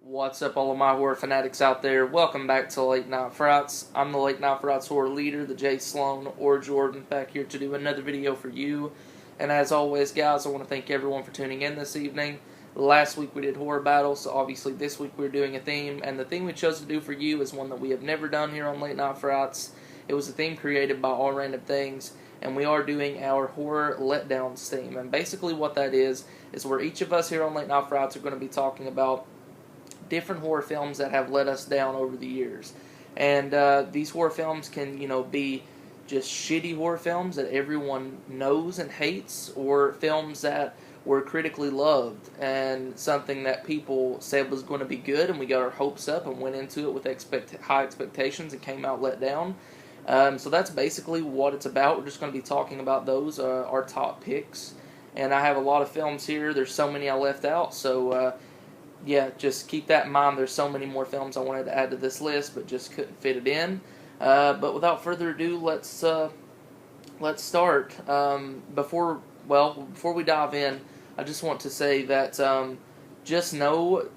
What's up, all of my horror fanatics out there? Welcome back to Late Night Frights. I'm the Late Night Frights horror leader, the Jay Sloan or Jordan, back here to do another video for you. And as always, guys, I want to thank everyone for tuning in this evening. Last week we did horror battles, so obviously this week we're doing a theme. And the theme we chose to do for you is one that we have never done here on Late Night Frights. It was a theme created by All Random Things, and we are doing our horror letdowns theme. And basically what that is where each of us here on Late Night Frights are going to be talking about different horror films that have let us down over the years. And these horror films can, be just shitty horror films that everyone knows and hates, or films that were critically loved and something that people said was going to be good, and we got our hopes up and went into it with high expectations and came out let down. So that's basically what it's about. We're just going to be talking about those, our top picks. And I have a lot of films here. There's so many I left out, so yeah, just keep that in mind. There's so many more films I wanted to add to this list, but just couldn't fit it in. But without further ado, let's start. Before we dive in, I just want to say that just know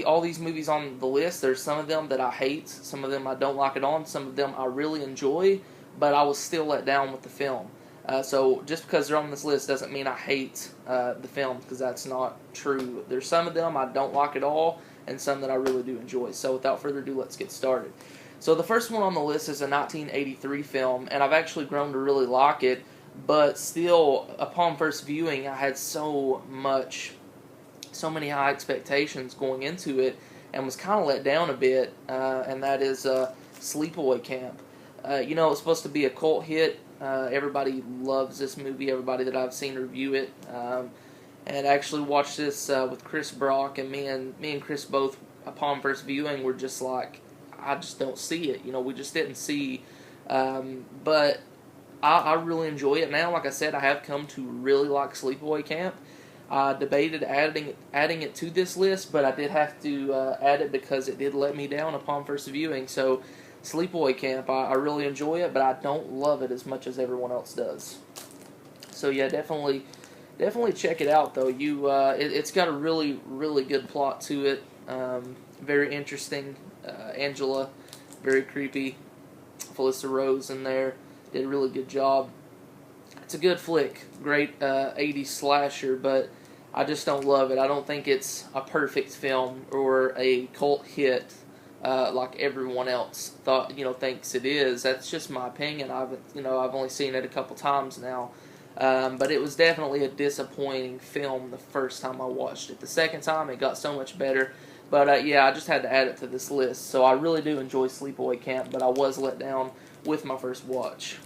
all these movies on the list. There's some of them that I hate, some of them I don't like at all, and some of them I really enjoy, but I was still let down with the film. So just because they're on this list doesn't mean I hate the films, because that's not true. There's some of them I don't like at all, and some that I really do enjoy. So without further ado, let's get started. So the first one on the list is a 1983 film, and I've actually grown to really like it, but still, upon first viewing, I had so many high expectations going into it, and was kind of let down a bit, and that is Sleepaway Camp. It's supposed to be a cult hit. Everybody loves this movie, everybody that I've seen review it, and I actually watched this with Chris Brock, and me and Chris both, upon first viewing, were just like, I just don't see it, we just didn't see, but I really enjoy it now. Like I said, I have come to really like Sleepaway Camp. I debated adding it to this list, but I did have to add it because it did let me down upon first viewing, so Sleepaway Camp, I really enjoy it, but I don't love it as much as everyone else does. So yeah, definitely check it out though. It's got a really, really good plot to it. Very interesting. Angela, very creepy. Felissa Rose in there did a really good job. It's a good flick, great 80s slasher, but I just don't love it. I don't think it's a perfect film or a cult hit like everyone else thinks it is. That's just my opinion. I've only seen it a couple times now, but it was definitely a disappointing film the first time I watched it. The second time it got so much better, but yeah, I just had to add it to this list. So I really do enjoy Sleepaway Camp, but I was let down with my first watch.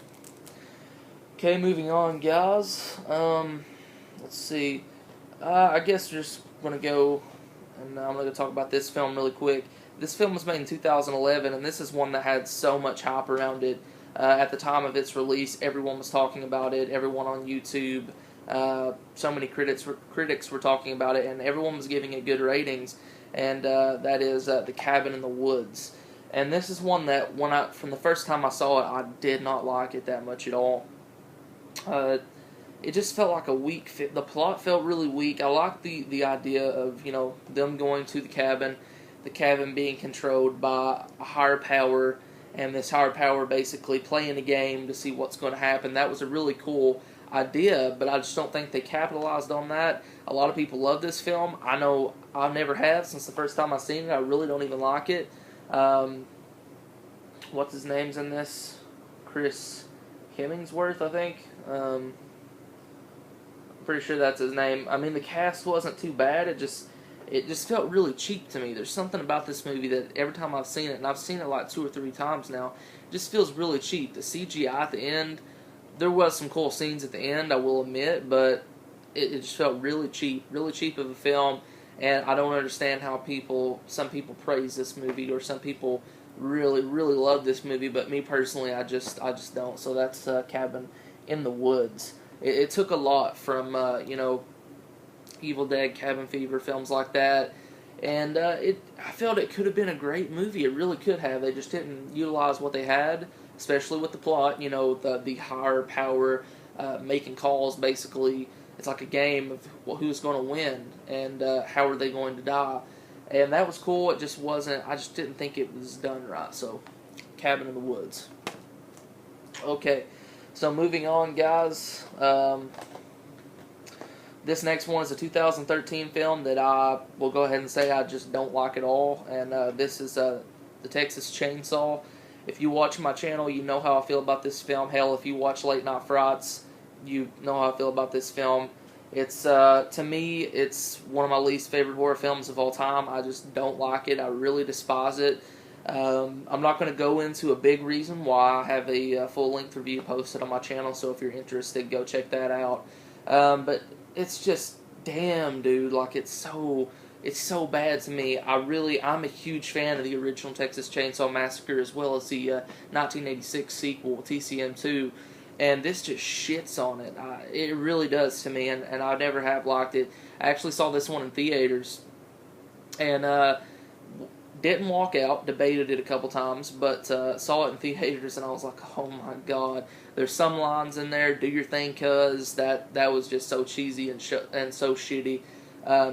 Okay, moving on, guys. Let's see. I guess we're just gonna go, and I'm gonna talk about this film really quick. This film was made in 2011, and this is one that had so much hype around it. At the time of its release, everyone was talking about it, everyone on YouTube, so many critics were talking about it, and everyone was giving it good ratings, and that is The Cabin in the Woods. And this is one that, from the first time I saw it, I did not like it that much at all. It just felt like a weak fit. The plot felt really weak. I liked the idea of, them going to the cabin being controlled by a higher power, and this higher power basically playing a game to see what's going to happen. That was a really cool idea, but I just don't think they capitalized on that. A lot of people love this film. I know I never have since the first time I seen it. I really don't even like it. What's his name's in this? Chris Hemmingsworth, I think. I'm pretty sure that's his name. I mean, the cast wasn't too bad. It just felt really cheap to me. There's something about this movie that every time I've seen it, and I've seen it like 2 or 3 times now, it just feels really cheap. The CGI at the end, there was some cool scenes at the end, I will admit, but it just felt really cheap of a film, and I don't understand how some people praise this movie, or some people really, really love this movie, but me personally, I just don't. So that's Cabin in the Woods. It took a lot from, Evil Dead, Cabin Fever, films like that, and I felt it could have been a great movie. It really could have. They just didn't utilize what they had, especially with the plot. The higher power making calls. Basically, it's like a game of who's going to win and how are they going to die. and that was cool. It just wasn't. I just didn't think it was done right. So, Cabin in the Woods. Okay, so moving on, guys. This next one is a 2013 film that I will go ahead and say I just don't like at all, and this is the Texas Chainsaw. If you watch my channel, you know how I feel about this film. Hell, if you watch Late Night Frights, you know how I feel about this film. It's to me, it's one of my least favorite horror films of all time. I just don't like it. I really despise it. I'm not going to go into a big reason why. I have a full-length review posted on my channel, so if you're interested, go check that out. But it's just, damn, dude, like, it's so bad to me. I'm a huge fan of the original Texas Chainsaw Massacre, as well as the 1986 sequel, TCM2, and this just shits on it. It really does to me, and I never have liked it. I actually saw this one in theaters, and didn't walk out, debated it a couple times, but saw it in theaters, and I was like, oh my god. There's some lines in there, do your thing, cuz, that was just so cheesy and so shitty.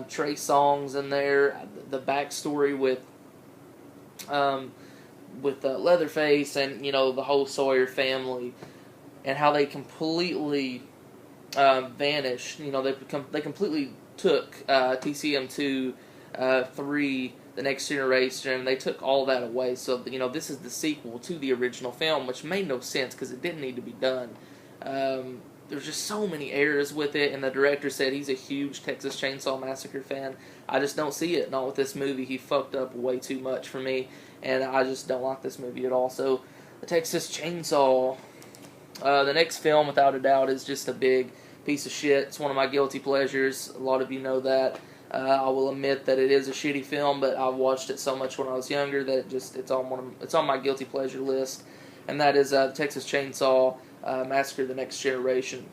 Trey Songz in there, the backstory with Leatherface and, you know, the whole Sawyer family, and how they completely vanished. You know, they completely took TCM2, 3, The Next Generation, and they took all that away. So, you know, this is the sequel to the original film, which made no sense because it didn't need to be done. There's just so many errors with it, and the director said he's a huge Texas Chainsaw Massacre fan. I just don't see it, not with this movie. He fucked up way too much for me, and I just don't like this movie at all. So, the Texas Chainsaw, the next film, without a doubt, is just a big piece of shit. It's one of my guilty pleasures. A lot of you know that. I will admit that it is a shitty film, but I watched it so much when I was younger that it's on my guilty pleasure list, and that is Texas Chainsaw Massacre: The Next Generation,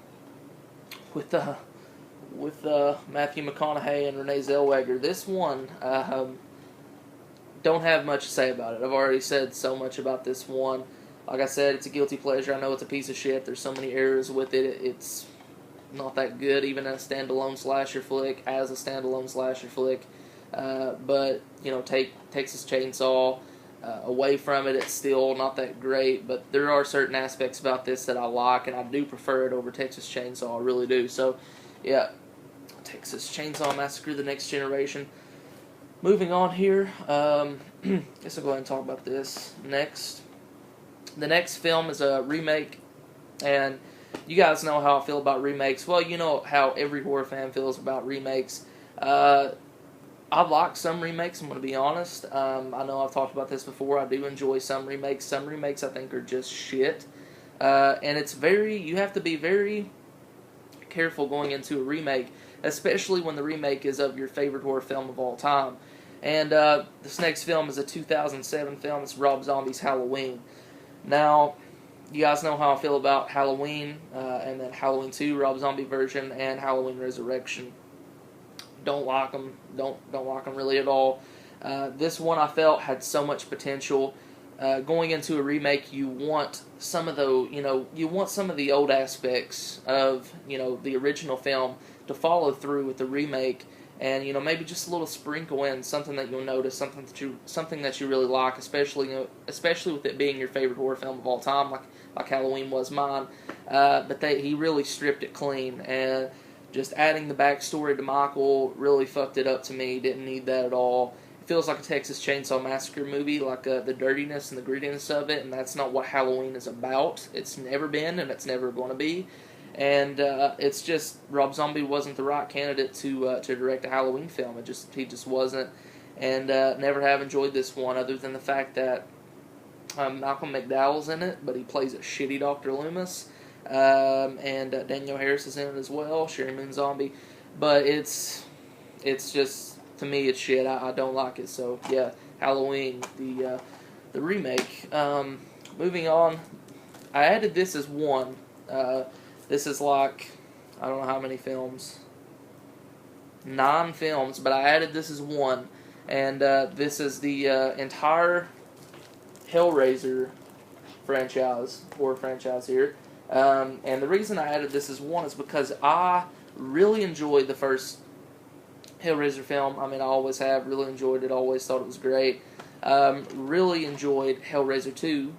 with Matthew McConaughey and Renee Zellweger. This one, don't have much to say about it. I've already said so much about this one. Like I said, it's a guilty pleasure. I know it's a piece of shit. There's so many errors with it. It's not that good, even as a standalone slasher flick. But, you know, take Texas Chainsaw away from it, it's still not that great. But there are certain aspects about this that I like, and I do prefer it over Texas Chainsaw. I really do. So, yeah, Texas Chainsaw Massacre: The Next Generation. Moving on here, guess I'll go ahead and talk about this next. The next film is a remake, and you guys know how I feel about remakes. Well, you know how every horror fan feels about remakes. I like some remakes, I'm going to be honest. I know I've talked about this before. I do enjoy some remakes. Some remakes I think are just shit. And you have to be very careful going into a remake, especially when the remake is of your favorite horror film of all time. And this next film is a 2007 film. It's Rob Zombie's Halloween. Now, you guys know how I feel about Halloween, and then Halloween 2, Rob Zombie version, and Halloween Resurrection. Don't like them. Don't like them really at all. This one I felt had so much potential. Going into a remake, you want some of the old aspects of, you know, the original film to follow through with the remake, and, you know, maybe just a little sprinkle in something that you'll notice, something that you really like, especially with it being your favorite horror film of all time, like Halloween was mine. But he really stripped it clean, and just adding the backstory to Michael really fucked it up to me. Didn't need that at all. It feels like a Texas Chainsaw Massacre movie, like the dirtiness and the grittiness of it, and that's not what Halloween is about. It's never been, and it's never going to be. And it's just, Rob Zombie wasn't the right candidate to direct a Halloween film. He just wasn't, and never have enjoyed this one, other than the fact that Malcolm McDowell's in it, but he plays a shitty Dr. Loomis, and Danielle Harris is in it as well, Sherry Moon Zombie, but it's just, to me, it's shit. I don't like it. So yeah, Halloween, the remake. Moving on, I added this as one. This is like, I don't know how many films, 9 films, but I added this as one, and this is the entire Hellraiser horror franchise here. And the reason I added this as one is because I really enjoyed the first Hellraiser film. I mean, I always have. Really enjoyed it. Always thought it was great. Really enjoyed Hellraiser 2.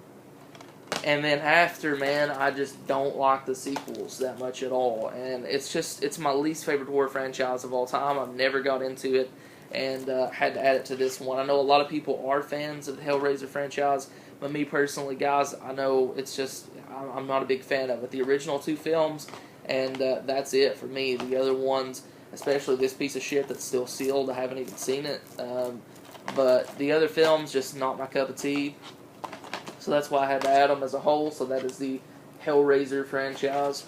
And then after, man, I just don't like the sequels that much at all. And it's my least favorite horror franchise of all time. I've never got into it and had to add it to this one. I know a lot of people are fans of the Hellraiser franchise, but me personally, guys, I know it's just, I'm not a big fan of it. The original 2 films, and that's it for me. The other ones, especially this piece of shit that's still sealed, I haven't even seen it. But the other films, just not my cup of tea. So that's why I had to add them as a whole. So that is the Hellraiser franchise.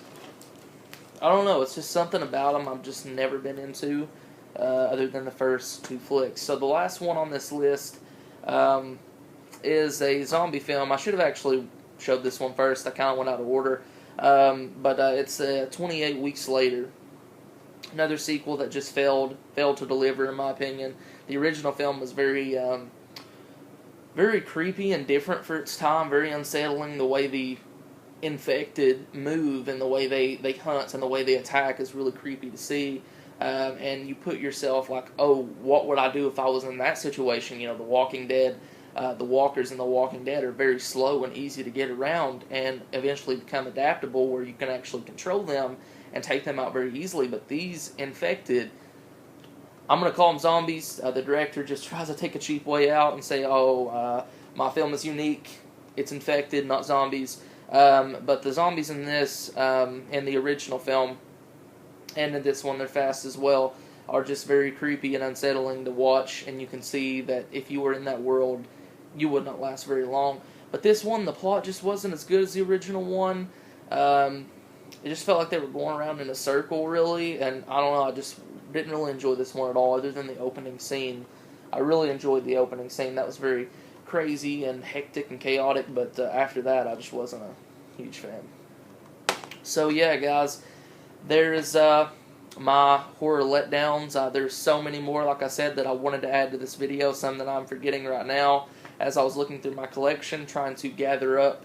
I don't know. It's just something about them I've just never been into, other than the first 2 flicks. So the last one on this list is a zombie film. I should have actually showed this one first. I kind of went out of order. But it's 28 Weeks Later. Another sequel that just failed to deliver, in my opinion. The original film was very creepy and different for its time, very unsettling. The way the infected move and the way they hunt and the way they attack is really creepy to see. And you put yourself like, oh, what would I do if I was in that situation? You know, The Walking Dead, the walkers in The Walking Dead are very slow and easy to get around and eventually become adaptable where you can actually control them and take them out very easily. But these infected, I'm going to call them zombies. The director just tries to take a cheap way out and say, oh, my film is unique. It's infected, not zombies. But the zombies in this, in the original film, and in this one, they're fast as well, are just very creepy and unsettling to watch. And you can see that if you were in that world, you would not last very long. But this one, the plot just wasn't as good as the original one. It just felt like they were going around in a circle, really. And I don't know, I just didn't really enjoy this one at all, other than the opening scene. I really enjoyed the opening scene. That was very crazy and hectic and chaotic, but after that, I just wasn't a huge fan. So yeah, guys, there's my horror letdowns. There's so many more, like I said, that I wanted to add to this video, some that I'm forgetting right now as I was looking through my collection, trying to gather up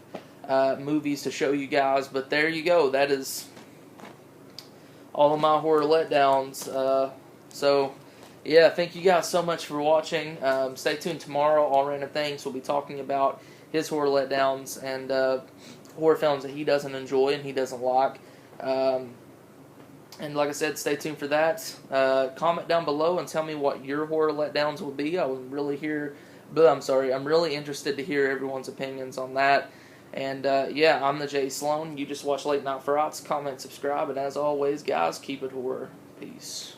movies to show you guys. But there you go. That is all of my horror letdowns. So, yeah, thank you guys so much for watching. Stay tuned tomorrow. All Random Things will be talking about his horror letdowns and horror films that he doesn't enjoy and he doesn't like. And like I said, stay tuned for that. Comment down below and tell me what your horror letdowns will be. I'm really interested to hear everyone's opinions on that. And, yeah, I'm the Jay Sloan. You just watch Late Night Frights. Comment, subscribe, and as always, guys, keep it horror. Peace.